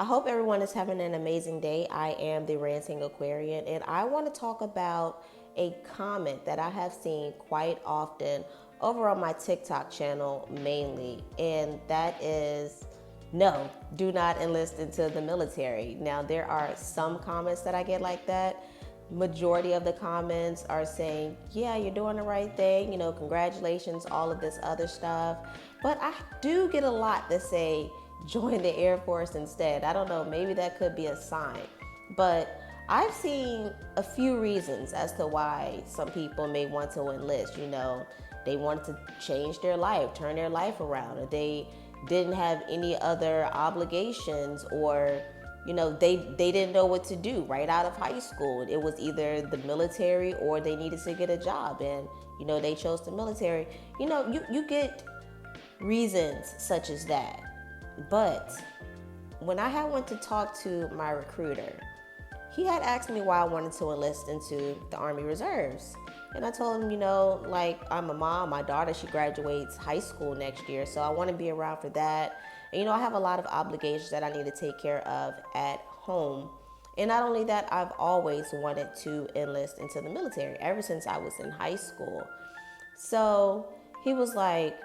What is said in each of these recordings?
I hope everyone is having an amazing day. I am the Ranting Aquarian, and I want to talk about a comment that I have seen quite often over on my TikTok channel mainly, and that is no, do not enlist into the military. Now, there are some comments that I get like that. Majority of the comments are saying, yeah, you're doing the right thing, congratulations, all of this other stuff. But I do get a lot that say, join the Air Force instead. I don't know, maybe that could be a sign. But I've seen a few reasons as to why some people may want to enlist. They want to change their life, turn their life around, or they didn't have any other obligations, or they didn't know what to do right out of high school. It was either the military or they needed to get a job, and they chose the military. You get reasons such as that. But when I had went to talk to my recruiter, he had asked me why I wanted to enlist into the Army Reserves. And I told him, like, I'm a mom. My daughter, she graduates high school next year, so I want to be around for that. And, I have a lot of obligations that I need to take care of at home. And not only that, I've always wanted to enlist into the military ever since I was in high school. So he was like,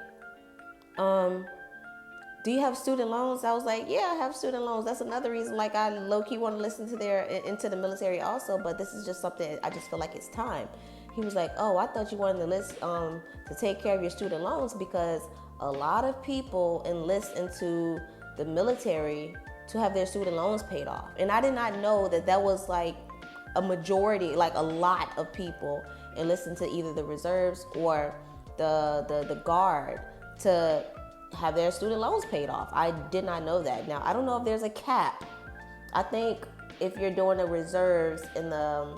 do you have student loans? I was like, yeah, I have student loans. That's another reason, like, I low-key want to listen to into the military also, but this is just something I just feel like it's time. He was like, oh, I thought you wanted to list to take care of your student loans, because a lot of people enlist into the military to have their student loans paid off. And I did not know that was like a majority, like a lot of people enlist into either the reserves or the guard to have their student loans paid off. I did not know that. Now, I don't know if there's a cap. I think if you're doing the reserves in the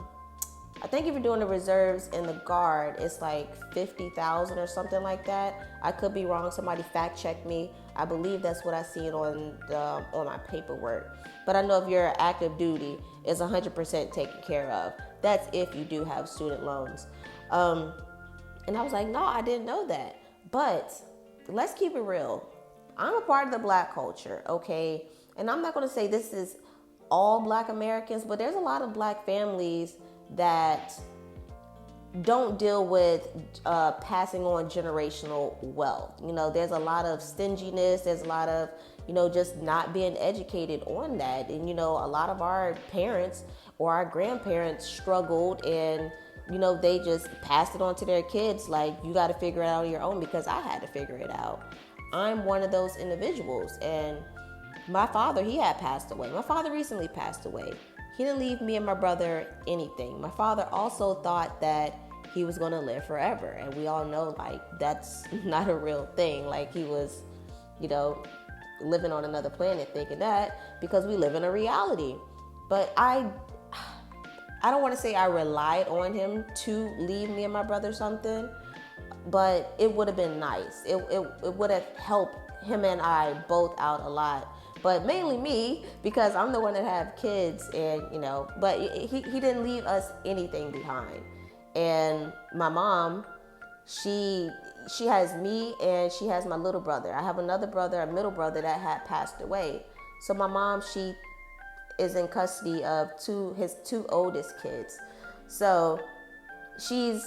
guard, it's like 50,000 or something like that. I could be wrong. Somebody fact check me. I believe that's what I seen on my paperwork. But I know if you're active duty, it's 100% taken care of. That's if you do have student loans. And I was like, no, I didn't know that. But let's keep it real. I'm a part of the Black culture, okay? And I'm not going to say this is all Black Americans, but there's a lot of Black families that don't deal with passing on generational wealth. There's a lot of stinginess. There's a lot of, just not being educated on that. And, a lot of our parents or our grandparents struggled, and they just passed it on to their kids. Like, you got to figure it out on your own, because I had to figure it out. I'm one of those individuals. And my father, he had passed away. My father recently passed away. He didn't leave me and my brother anything. My father also thought that he was going to live forever. And we all know, like, that's not a real thing. Like, he was, living on another planet thinking that, because we live in a reality. But I don't want to say I relied on him to leave me and my brother something, but it would have been nice. It would have helped him and I both out a lot. But mainly me, because I'm the one that have kids, and but he didn't leave us anything behind. And my mom, she has me, and she has my little brother. I have another brother, a middle brother, that had passed away. So my mom, she is in custody of his two oldest kids. So she's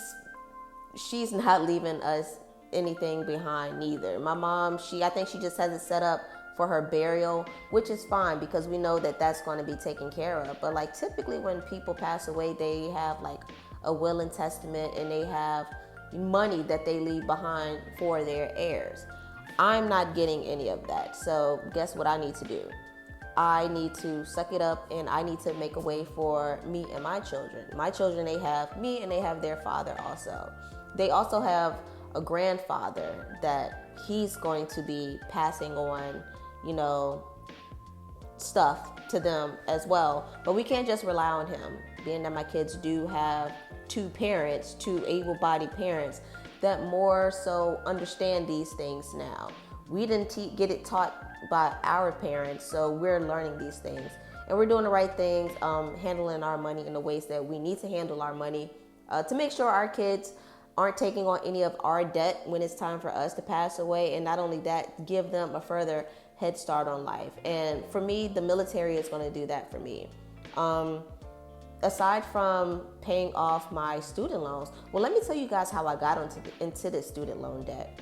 not leaving us anything behind neither. My mom, I think she just has it set up for her burial, which is fine, because we know that that's going to be taken care of. But like, typically when people pass away, they have like a will and testament, and they have money that they leave behind for their heirs. I'm not getting any of that. So guess what I need to do? I need to suck it up, and I need to make a way for me and my children. My children, they have me, and they have their father also. They also have a grandfather that he's going to be passing on, stuff to them as well. But we can't just rely on him, being that my kids do have two able-bodied parents that more so understand these things now. We didn't get it taught by our parents, so we're learning these things. And we're doing the right things, handling our money in the ways that we need to handle our money, to make sure our kids aren't taking on any of our debt when it's time for us to pass away. And not only that, give them a further head start on life. And for me, the military is going to do that for me. Aside from paying off my student loans, well, let me tell you guys how I got into this student loan debt.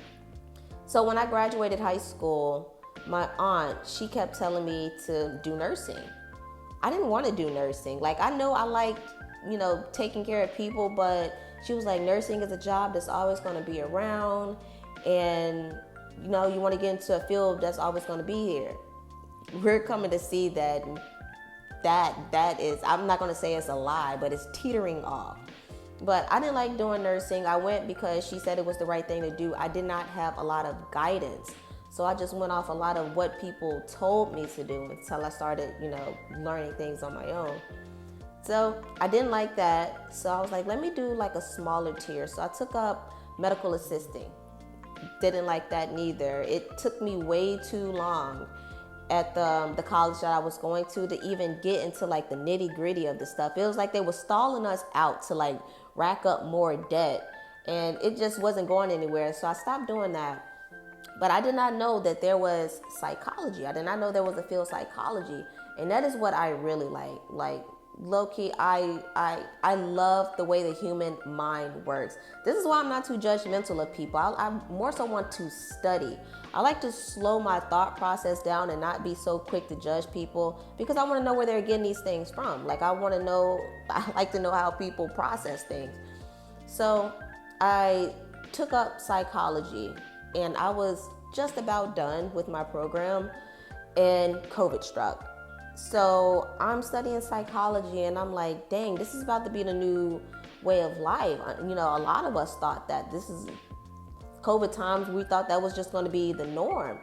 So when I graduated high school, my aunt, she kept telling me to do nursing. I didn't want to do nursing. Like, I know I like, taking care of people, but she was like, nursing is a job that's always going to be around, and you want to get into a field that's always going to be here. We're coming to see that is, I'm not going to say it's a lie, but it's teetering off. But I didn't like doing nursing. I went because she said it was the right thing to do. I did not have a lot of guidance. So I just went off a lot of what people told me to do until I started, learning things on my own. So I didn't like that. So I was like, let me do like a smaller tier. So I took up medical assisting. Didn't like that neither. It took me way too long at the college that I was going to even get into like the nitty gritty of the stuff. It was like they were stalling us out to like rack up more debt, and it just wasn't going anywhere. So I stopped doing that. But I did not know that there was psychology. I did not know there was a field psychology, and that is what I really like. Like, low-key, I love the way the human mind works. This is why I'm not too judgmental of people. I more so want to study. I like to slow my thought process down and not be so quick to judge people, because I want to know where they're getting these things from. Like, I like to know how people process things. So I took up psychology, and I was just about done with my program, and COVID struck. So I'm studying psychology, and I'm like, dang, this is about to be the new way of life. A lot of us thought that this is COVID times. We thought that was just going to be the norm.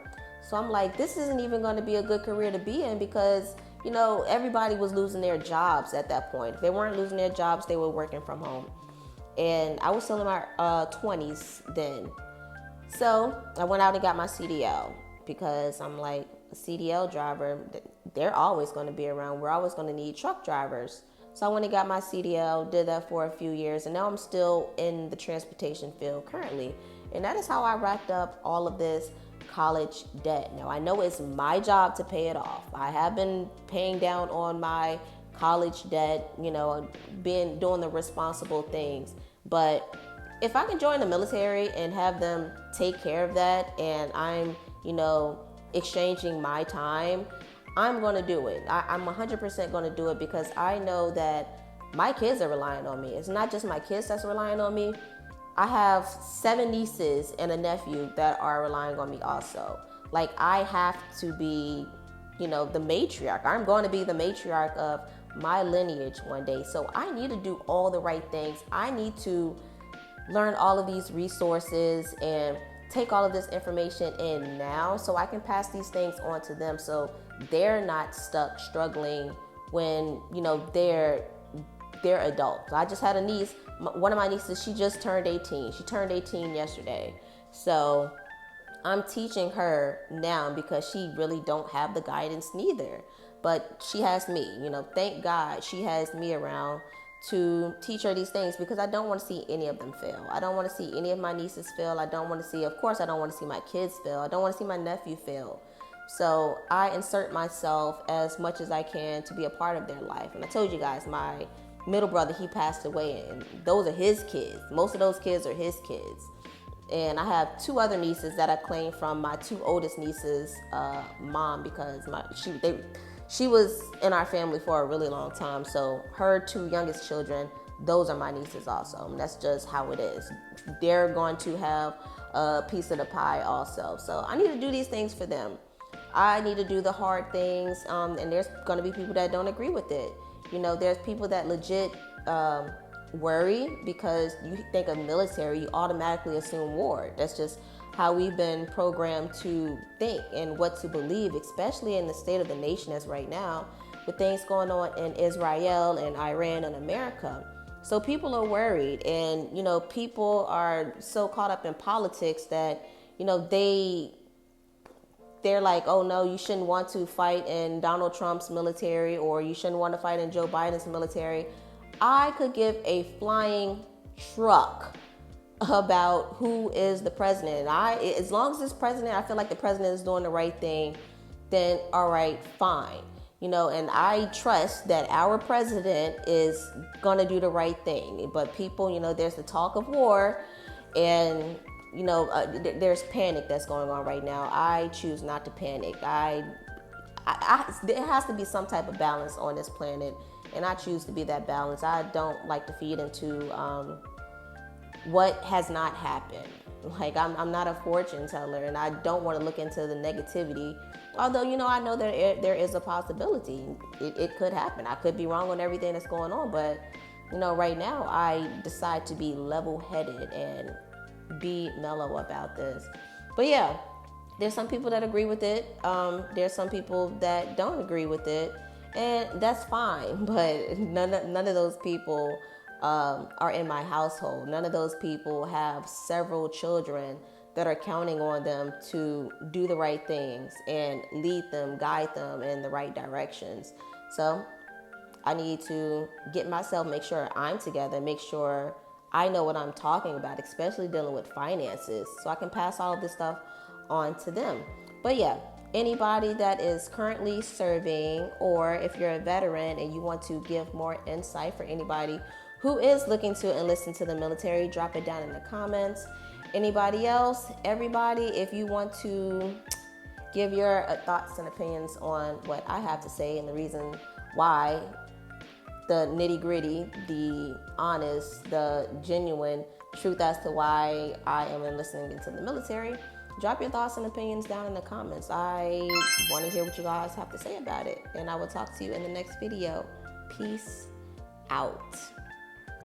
So I'm like, this isn't even going to be a good career to be in, because, everybody was losing their jobs at that point. If they weren't losing their jobs, they were working from home. And I was still in my 20s then. So I went out and got my CDL, because I'm like, a CDL driver, they're always going to be around. We're always going to need truck drivers. So I went and got my CDL, did that for a few years, and now I'm still in the transportation field currently. And that is how I racked up all of this college debt. Now, I know it's my job to pay it off. I have been paying down on my college debt, doing the responsible things. But if I can join the military and have them take care of that, and I'm, exchanging my time, I'm going to do it. I'm 100% going to do it, because I know that my kids are relying on me. It's not just my kids that's relying on me. I have 7 nieces and a nephew that are relying on me also. Like, I have to be, the matriarch. I'm going to be the matriarch of my lineage one day. So I need to do all the right things. I need to learn all of these resources and take all of this information in now, so I can pass these things on to them, so they're not stuck struggling when they're adults. I just had a niece. One of my nieces, she just turned 18. She turned 18 yesterday. So I'm teaching her now, because she really don't have the guidance neither. But she has me. Thank God she has me around to teach her these things, because I don't want to see any of them fail. I don't want to see any of my nieces fail. I don't want to see, of course, I don't want to see my kids fail. I don't want to see my nephew fail. So I insert myself as much as I can to be a part of their life. And I told you guys, my middle brother, he passed away, and those are his kids. Most of those kids are his kids. And I have 2 other nieces that I claimed from my 2 oldest nieces' mom, because she was in our family for a really long time. So her 2 youngest children, those are my nieces also. And that's just how it is. They're going to have a piece of the pie also. So I need to do these things for them. I need to do the hard things. And there's going to be people that don't agree with it. There's people that legit worry, because you think of military, you automatically assume war. That's just how we've been programmed to think and what to believe, especially in the state of the nation as right now, with things going on in Israel and Iran and America. So people are worried, and people are so caught up in politics that they're like, oh no, you shouldn't want to fight in Donald Trump's military, or you shouldn't want to fight in Joe Biden's military. I could give a flying truck about who is the president. As long as this president, I feel like the president is doing the right thing then all right, fine. And I trust that our president is gonna do the right thing. But people, there's the talk of war, and there's panic that's going on right now. I choose not to panic. There has to be some type of balance on this planet, and I choose to be that balance. I don't like to feed into what has not happened. Like, I'm not a fortune teller, and I don't want to look into the negativity. Although, I know there is a possibility. It could happen. I could be wrong on everything that's going on, but, right now I decide to be level-headed and be mellow about this. But yeah, there's some people that agree with it. There's some people that don't agree with it, and that's fine. But none of those people are in my household. None of those people have several children that are counting on them to do the right things and lead them, guide them in the right directions. So I need to get myself, make sure I'm together, make sure I know what I'm talking about, especially dealing with finances, so I can pass all of this stuff on to them. But yeah, anybody that is currently serving, or if you're a veteran and you want to give more insight for anybody who is looking to enlist into the military, drop it down in the comments. Anybody else, everybody, if you want to give your thoughts and opinions on what I have to say and the reason why, the nitty gritty, the honest, the genuine truth as to why I am enlisting into the military, drop your thoughts and opinions down in the comments. I want to hear what you guys have to say about it, and I will talk to you in the next video. Peace out.